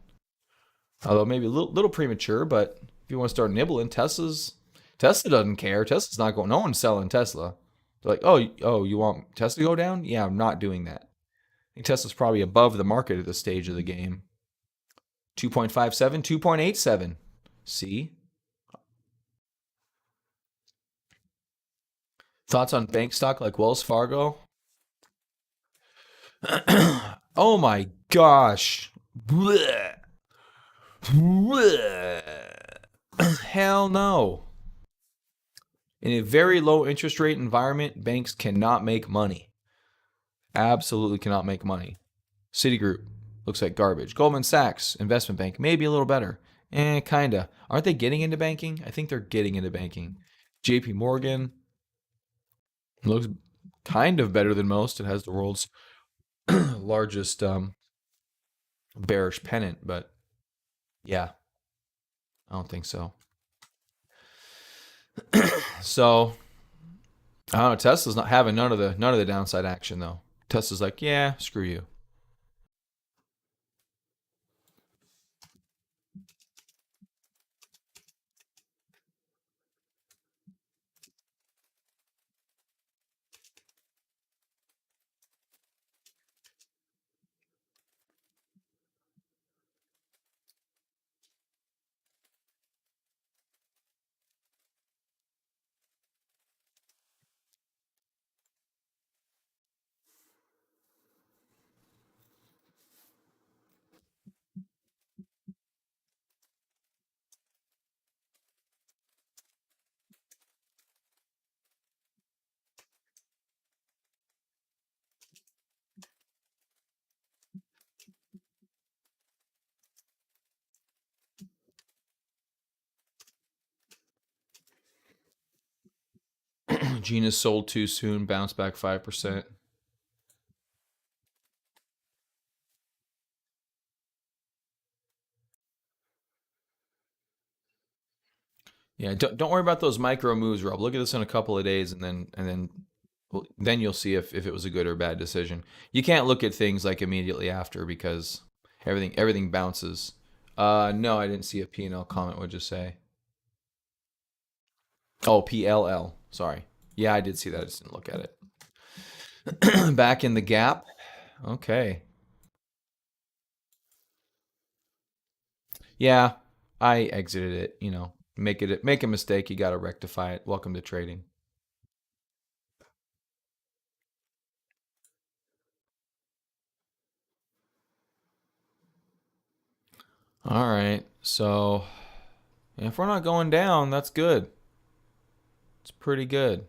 Although maybe a little premature, but if you want to start nibbling, Tesla doesn't care. Tesla's not going. No one's selling Tesla. They're like, oh, you want Tesla to go down? Yeah, I'm not doing that. I think Tesla's probably above the market at this stage of the game. 2.57, 2.87. See? Thoughts on bank stock like Wells Fargo? Oh my gosh. Blech. Blech. Hell no. In a very low interest rate environment, banks cannot make money. Absolutely cannot make money. Citigroup looks like garbage. Goldman Sachs, investment bank, maybe a little better. Kinda. Aren't they getting into banking? I think they're getting into banking. JP Morgan looks kind of better than most. It has the world's largest bearish pennant, but yeah, I don't think so. So I don't know. Tesla's not having none of the downside action though. Tesla's like, yeah, screw you. Gina's sold too soon, bounced back 5%. Yeah, don't worry about those micro moves, Rob. Look at this in a couple of days, and then you'll see if it was a good or bad decision. You can't look at things like immediately after because everything bounces. No, I didn't see a P&L comment. What'd you say? Oh, PLL. Sorry. Yeah, I did see that. I just didn't look at it. Back in the gap. Okay. Yeah, I exited it. Make a mistake, you got to rectify it. Welcome to trading. All right. So if we're not going down, that's good. It's pretty good.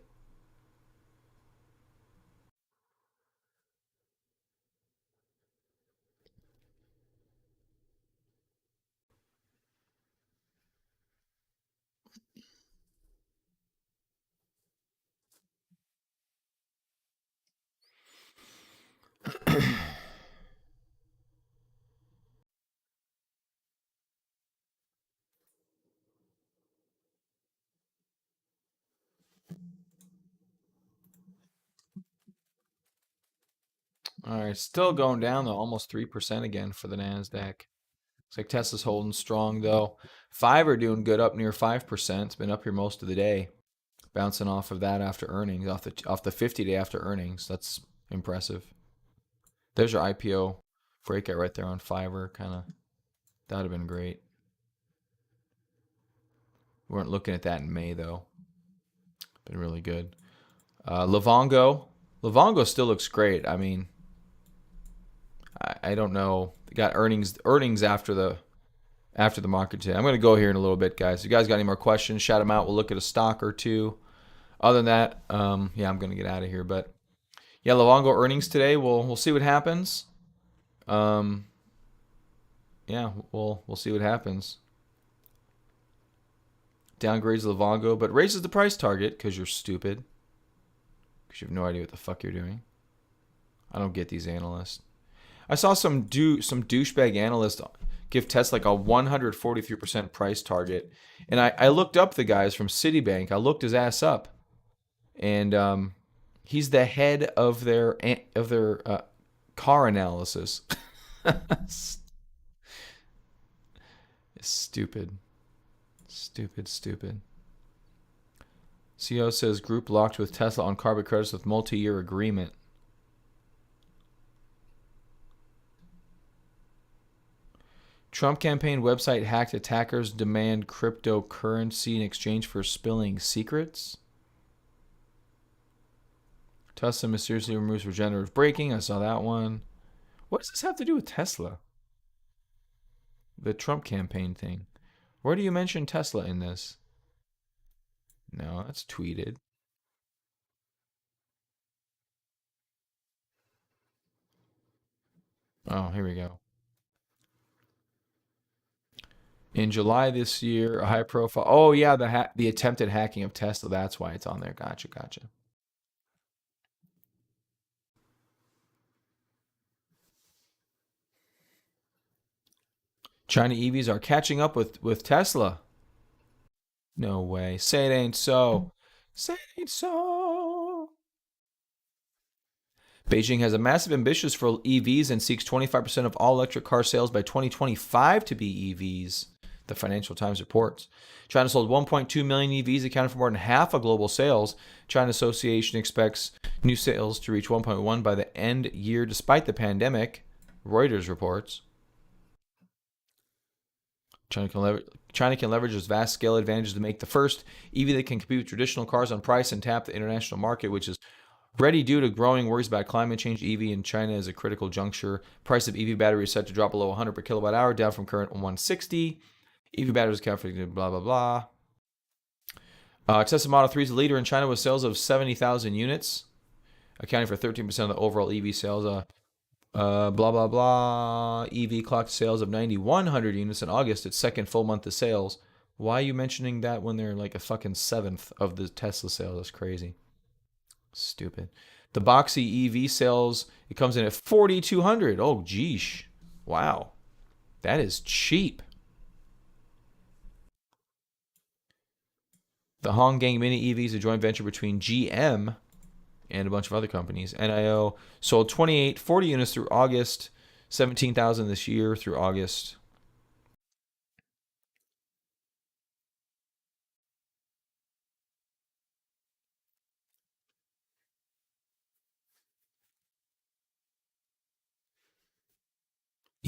All right, still going down though, almost 3% again for the Nasdaq. Looks like Tesla's holding strong though. Fiverr doing good, up near 5%. It's been up here most of the day, bouncing off of that after earnings, off the 50-day after earnings. That's impressive. There's your IPO breakout right there on Fiverr. Kind of that'd have been great. We weren't looking at that in May though. Been really good. Livongo still looks great. I mean, I don't know. Got earnings after the market today. I'm going to go here in a little bit, guys. If you guys got any more questions, shout them out. We'll look at a stock or two. Other than that, yeah, I'm going to get out of here. But yeah, Livongo earnings today. We'll see what happens. Um, yeah, we'll see what happens. Downgrades Livongo, but raises the price target because you're stupid. Because you have no idea what the fuck you're doing. I don't get these analysts. I saw some douchebag analyst give Tesla like a 143% price target, and I looked up the guys from Citibank. I looked his ass up, and he's the head of their car analysis. Stupid, stupid, stupid. CEO says group locked with Tesla on carbon credits with multi-year agreement. Trump campaign website hacked, attackers demand cryptocurrency in exchange for spilling secrets. Tesla mysteriously removes regenerative braking. I saw that one. What does this have to do with Tesla? The Trump campaign thing. Where do you mention Tesla in this? No, that's tweeted. Oh, here we go. In July this year, a high profile. Oh yeah, the attempted hacking of Tesla. That's why it's on there. Gotcha, gotcha. China EVs are catching up with Tesla. No way. Say it ain't so. Say it ain't so. Beijing has a massive ambitions for EVs and seeks 25% of all electric car sales by 2025 to be EVs, the Financial Times reports. China sold 1.2 million EVs, accounting for more than half of global sales. China Association expects new sales to reach 1.1 by the end year despite the pandemic, Reuters reports. China can leverage its vast scale advantages to make the first EV that can compete with traditional cars on price and tap the international market, which is ready due to growing worries about climate change. EV in China is a critical juncture. Price of EV battery is set to drop below 100 per kilowatt hour, down from current 160. EV batteries account for blah, blah, blah. Tesla Model 3 is the leader in China with sales of 70,000 units, accounting for 13% of the overall EV sales. Blah, blah, blah. EV clocked sales of 9,100 units in August, its second full month of sales. Why are you mentioning that when they're like a fucking seventh of the Tesla sales? That's crazy. Stupid. The Boxy EV sales, it comes in at 4,200. Oh, geesh. Wow. That is cheap. The Honggang Mini EV is a joint venture between GM and a bunch of other companies. NIO sold 40 units through August, 17,000 this year through August.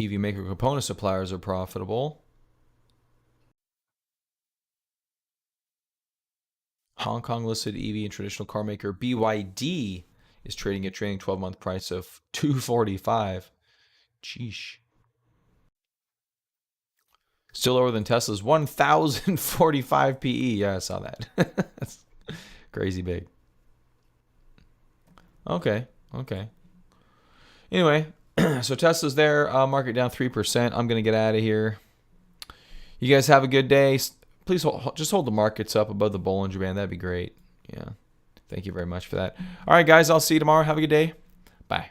EV maker component suppliers are profitable. Hong Kong listed EV and traditional car maker BYD is trading at trailing 12-month price of 245. Sheesh. Still lower than Tesla's 1,045 PE. Yeah, I saw that. That's crazy big. Okay. Okay. Anyway, so Tesla's there. Market down 3%. I'm going to get out of here. You guys have a good day. Please just hold the markets up above the Bollinger Band. That'd be great. Yeah. Thank you very much for that. All right, guys. I'll see you tomorrow. Have a good day. Bye.